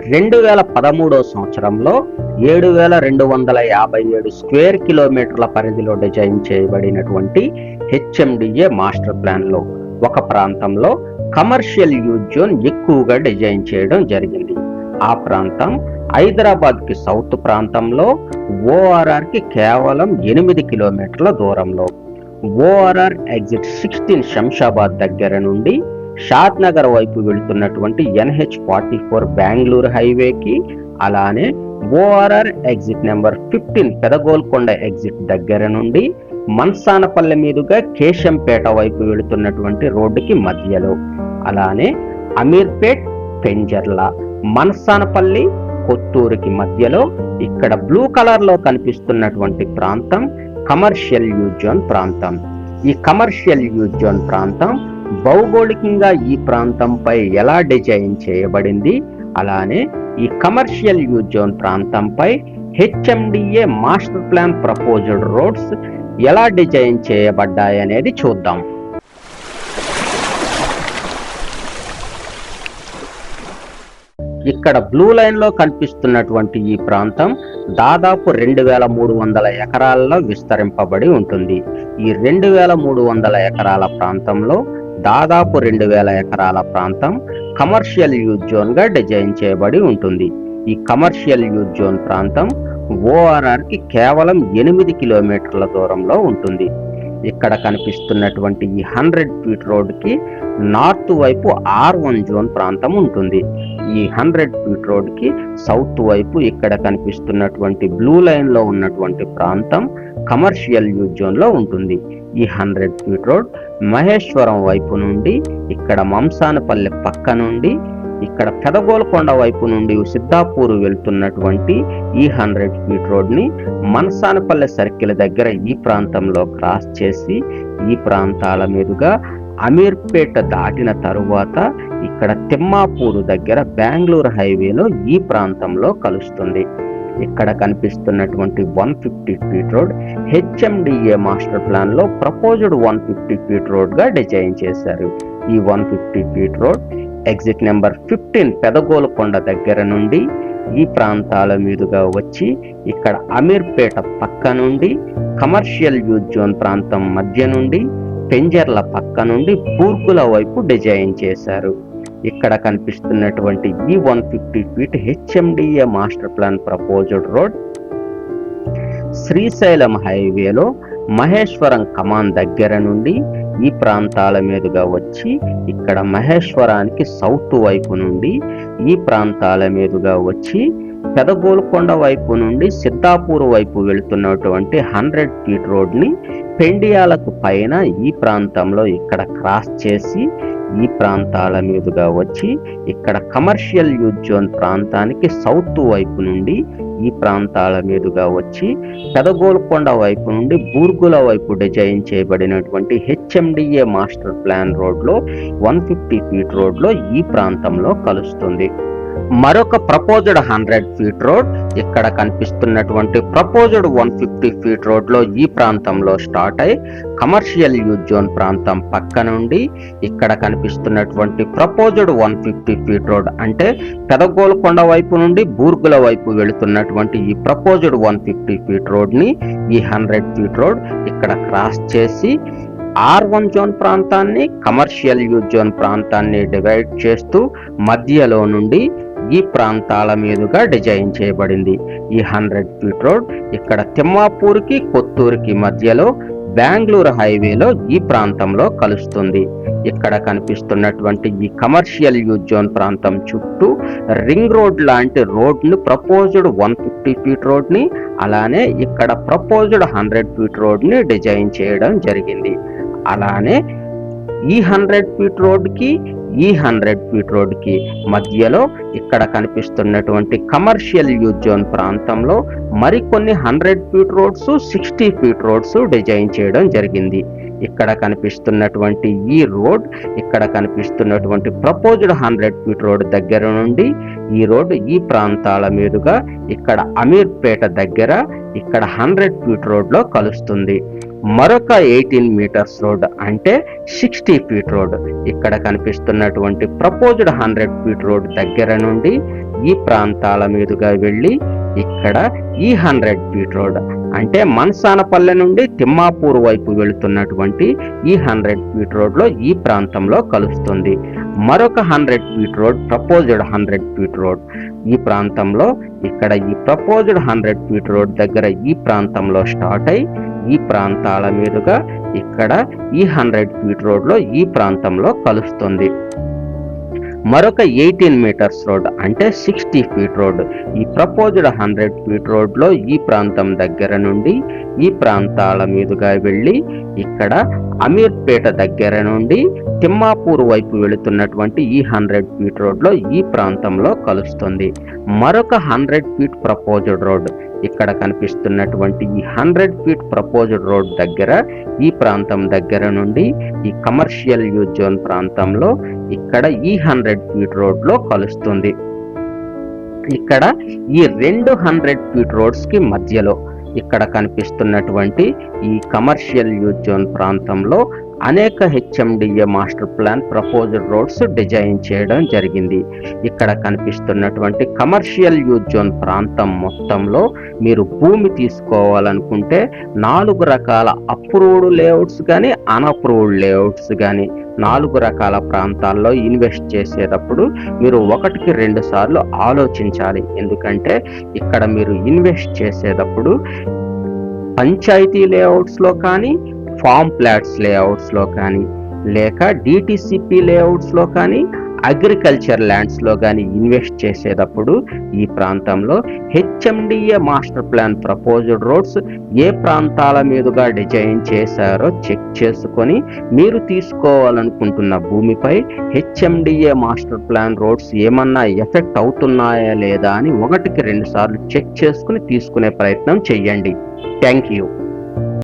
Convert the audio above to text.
2013 సంవత్సరంలో 7,257 స్క్వేర్ కిలోమీటర్ల పరిధిలో డిజైన్ చేయబడినటువంటి హెచ్ఎండిఏ మాస్టర్ ప్లాన్లో ఒక ప్రాంతంలో కమర్షియల్ యూజ్ జోన్ ఎక్కువగా డిజైన్ చేయడం జరిగింది. ఆ ప్రాంతం హైదరాబాద్కి సౌత్ ప్రాంతంలో ఓఆర్ఆర్కి కేవలం 8 కిలోమీటర్ల దూరంలో. ఓఆర్ఆర్ ఎగ్జిట్ 16 శంషాబాద్ దగ్గర నుండి షాద్ నగర్ వైపు వెళుతున్నటువంటి NH44 బెంగళూరు హైవేకి, అలానే ఓఆర్ఆర్ ఎగ్జిట్ నెంబర్ 15 పెదగోల్కొండ ఎగ్జిట్ దగ్గర నుండి మన్సానపల్లె మీదుగా కేశంపేట వైపు వెళుతున్నటువంటి రోడ్డుకి మధ్యలో, అలానే అమీర్పేట్, పెంజర్ల, మన్సానపల్లి, కొత్తూరుకి మధ్యలో ఇక్కడ బ్లూ కలర్ లో కనిపిస్తున్నటువంటి ప్రాంతం కమర్షియల్ యూజ్ జోన్ ప్రాంతం. ఈ కమర్షియల్ యూజ్ జోన్ ప్రాంతం భౌగోళికంగా ఈ ప్రాంతంపై ఎలా డిజైన్ చేయబడింది, అలానే ఈ కమర్షియల్ యూజ్ జోన్ ప్రాంతంపై HMDA master plan proposed roads ఎలా డిజైన్ చేయబడ్డాయి అనేది చూద్దాం. ఇక్కడ బ్లూ లైన్ లో కనిపిస్తున్నటువంటి ఈ ప్రాంతం దాదాపు 2,300 ఎకరాల్లో విస్తరింపబడి ఉంటుంది. ఈ 2,300 ఎకరాల ప్రాంతంలో దాదాపు 2,000 ఎకరాల ప్రాంతం కమర్షియల్ యూజ్ జోన్ గా డిజైన్ చేయబడి ఉంటుంది. ఈ కమర్షియల్ యూజ్ జోన్ ప్రాంతం ఓఆర్ఆర్ కి కేవలం 8 కిలోమీటర్ల దూరంలో ఉంటుంది. ఇక్కడ కనిపిస్తున్నటువంటి ఈ 100 ఫీట్ రోడ్ కి నార్త్ వైపు R1 జోన్ ప్రాంతం ఉంటుంది. ఈ 100 ఫీట్ రోడ్ కి సౌత్ వైపు ఇక్కడ కనిపిస్తున్నటువంటి బ్లూ లైన్ లో ఉన్నటువంటి ప్రాంతం కమర్షియల్ యూజ్ జోన్ లో ఉంటుంది. ఈ 100 ఫీట్ రోడ్ మహేశ్వరం వైపు నుండి, ఇక్కడ మంసానపల్లె పక్క నుండి, ఇక్కడ పెదగోల్కొండ వైపు నుండి సిద్ధాపూర్ వెళ్తున్నటువంటి ఈ 100 ఫీట్ రోడ్ ని మన్సానపల్లె సర్కిల్ దగ్గర ఈ ప్రాంతంలో క్రాస్ చేసి ఈ ప్రాంతాల మీదుగా అమీర్పేట దాటిన తరువాత ఇక్కడ తిమ్మాపూరు దగ్గర బెంగళూరు హైవేలో ఈ ప్రాంతంలో కలుస్తుంది. ఇక్కడ కనిపిస్తున్నటువంటి 150 feet road HMDA master plan లో ప్రపోజ్డ్ 150 ఫీట్ రోడ్ గా డిజైన్ చేశారు. ఈ 150 ఫీట్ రోడ్ ఎగ్జిట్ నెంబర్ 15 పెదగోల్కొండ దగ్గర నుండి ఈ ప్రాంతాల మీదుగా వచ్చి ఇక్కడ అమీర్పేట పక్క నుండి కమర్షియల్ యూజ్ జోన్ ప్రాంతం మధ్య నుండి పెంజర్ల పక్క నుండి బూర్గుల వైపు డిజైన్ చేశారు. ఇక్కడ కనిపిస్తున్నటువంటి ఈ 150 feet HMDA master plan proposed road Srisailam హైవేలో మహేశ్వరం కమాన్ దగ్గర నుండి ఈ ప్రాంతాల మీదుగా వచ్చి ఇక్కడ మహేశ్వరానికి సౌత్ వైపు నుండి ఈ ప్రాంతాల మీదుగా వచ్చి పెదగోల్కొండ వైపు నుండి సిద్ధాపూర్ వైపు వెళుతున్నటువంటి 100 ఫీట్ రోడ్ ని పెండియాలకు పైన ఈ ప్రాంతంలో ఇక్కడ క్రాస్ చేసి ఈ ప్రాంతాల మీదుగా వచ్చి ఇక్కడ కమర్షియల్ యూజ్ జోన్ ప్రాంతానికి సౌత్ వైపు నుండి ఈ ప్రాంతాల మీదుగా వచ్చి పెదగోల్కొండ వైపు నుండి బూర్గుల వైపు డిజైన్ చేయబడినటువంటి హెచ్ఎండిఏ మాస్టర్ ప్లాన్ రోడ్ లో 150 ఫీట్ రోడ్ లో ఈ ప్రాంతంలో కలుస్తుంది. మరొక ప్రపోజ్డ్ 100 ఫీట్ రోడ్ ఇక్కడ కనిపిస్తున్నటువంటి ప్రపోజ్డ్ 150 ఫీట్ రోడ్ లో ఈ ప్రాంతంలో స్టార్ట్ అయి కమర్షియల్ యూజ్ జోన్ ప్రాంతం పక్క నుండి ఇక్కడ కనిపిస్తున్నటువంటి ప్రపోజ్డ్ 150 ఫీట్ రోడ్ అంటే పెదగోల్కొండ వైపు నుండి బూర్గుల వైపు వెళుతున్నటువంటి ఈ ప్రపోజ్డ్ 150 ఫీట్ రోడ్ ని ఈ 100 ఫీట్ రోడ్ ఇక్కడ క్రాస్ చేసి R1 జోన్ ప్రాంతాన్ని కమర్షియల్ యూజ్ జోన్ ప్రాంతాన్ని డివైడ్ చేస్తూ మధ్యలో నుండి ఈ ప్రాంతాల మీదుగా డిజైన్ చేయబడింది. ఈ 100 ఫీట్ రోడ్ ఇక్కడ తిమ్మాపూర్కి కొత్తూరుకి మధ్యలో బెంగళూరు హైవేలో ఈ ప్రాంతంలో కలుస్తుంది. ఇక్కడ కనిపిస్తున్నటువంటి ఈ కమర్షియల్ యూజ్ జోన్ ప్రాంతం చుట్టూ రింగ్ రోడ్ లాంటి రోడ్ ను ప్రపోజ్డ్ 150 ఫీట్ రోడ్ ని, అలానే ఇక్కడ ప్రపోజ్డ్ 100 ఫీట్ రోడ్ ని డిజైన్ చేయడం జరిగింది. అలానే ఈ 100 ఫీట్ రోడ్ కి ఈ 100 ఫీట్ రోడ్ కి మధ్యలో ఇక్కడ కనిపిస్తున్నటువంటి కమర్షియల్ యూజ్ జోన్ ప్రాంతంలో మరికొన్ని 100 feet roads 60 feet roads design చేయడం జరిగింది. ఇక్కడ కనిపిస్తున్నటువంటి ఈ రోడ్ ఇక్కడ కనిపిస్తున్నటువంటి ప్రపోజ్డ్ 100 ఫీట్ రోడ్ దగ్గర నుండి ఈ రోడ్ ఈ ప్రాంతాల మీదుగా ఇక్కడ అమీర్పేట దగ్గర ఇక్కడ 100 ఫీట్ రోడ్ లో కలుస్తుంది. మరొక 18 మీటర్స్ రోడ్ అంటే 60 ఫీట్ రోడ్ ఇక్కడ కనిపిస్తున్నటువంటి ప్రపోజ్డ్ 100 ఫీట్ రోడ్ దగ్గర నుండి ఈ ప్రాంతాల మీదుగా వెళ్ళి ఇక్కడ ఈ 100 ఫీట్ రోడ్ అంటే మన్సానపల్లె నుండి తిమ్మాపూర్ వైపు వెళుతున్నటువంటి ఈ 100 ఫీట్ రోడ్లో ఈ ప్రాంతంలో కలుస్తుంది. మరొక 100 feet road proposed 100 feet road ఈ ప్రాంతంలో ఇక్కడ ఈ ప్రపోజ్డ్ 100 ఫీట్ రోడ్ దగ్గర ఈ ప్రాంతంలో స్టార్ట్ అయి ఈ ప్రాంతాల మీదుగా ఇక్కడ ఈ 100 ఫీట్ రోడ్లో ఈ ప్రాంతంలో కలుస్తుంది. మరొక 18 మీటర్స్ రోడ్ అంటే 60 ఫీట్ రోడ్ ఈ ప్రపోజ్డ్ 100 ఫీట్ రోడ్లో ఈ ప్రాంతం దగ్గర నుండి ఈ ప్రాంతాల మీదుగా వెళ్ళి ఇక్కడ అమీర్పేట దగ్గర నుండి తిమ్మాపూర్ వైపు వెళుతున్నటువంటి ఈ 100 ఫీట్ రోడ్లో ఈ ప్రాంతంలో కలుస్తుంది. మరొక 100 ఫీట్ ప్రపోజ్డ్ రోడ్ ఇక్కడ కనిపిస్తున్నటువంటి ఈ 100 ఫీట్ ప్రపోజ్డ్ రోడ్ దగ్గర ఈ ప్రాంతం దగ్గర నుండి ఈ కమర్షియల్ యూజ్ జోన్ ప్రాంతంలో ఇక్కడ ఈ 100 ఫీట్ రోడ్లో కలుస్తుంది. ఇక్కడ ఈ రెండు 100 ఫీట్ రోడ్స్ కి మధ్యలో ఇక్కడ కనిపిస్తున్నటువంటి ఈ కమర్షియల్ యూజ్ జోన్ ప్రాంతంలో అనేక HMDA master plan proposed roads design చేయడం జరిగింది. ఇక్కడ కనిపిస్తున్నటువంటి కమర్షియల్ యూజ్ జోన్ ప్రాంతం మొత్తంలో మీరు భూమి తీసుకోవాలనుకుంటే 4 రకాల అప్రూవ్డ్ లేఅవుట్స్ కానీ అన్అప్రూవ్డ్ లేఅవుట్స్ కానీ 4 రకాల ప్రాంతాల్లో ఇన్వెస్ట్ చేసేటప్పుడు మీరు 1కి 2 సార్లు ఆలోచించాలి. ఎందుకంటే ఇక్కడ మీరు ఇన్వెస్ట్ చేసేటప్పుడు పంచాయతీ లేఅవుట్స్లో కానీ ఫామ్ ప్లాట్స్ లేఅవుట్స్లో కానీ లేక డిటిసిపి లేఅవుట్స్లో కానీ అగ్రికల్చర్ ల్యాండ్స్లో కానీ ఇన్వెస్ట్ చేసేటప్పుడు ఈ ప్రాంతంలో HMDA master plan proposed roads ఏ ప్రాంతాల మీదుగా డిజైన్ చేశారో చెక్ చేసుకొని మీరు తీసుకోవాలనుకుంటున్న భూమిపై హెచ్ఎండిఏ మాస్టర్ ప్లాన్ రోడ్స్ ఏమన్నా ఎఫెక్ట్ అవుతున్నాయా లేదా అని 1కి 2 సార్లు చెక్ చేసుకుని తీసుకునే ప్రయత్నం చేయండి. Thank you.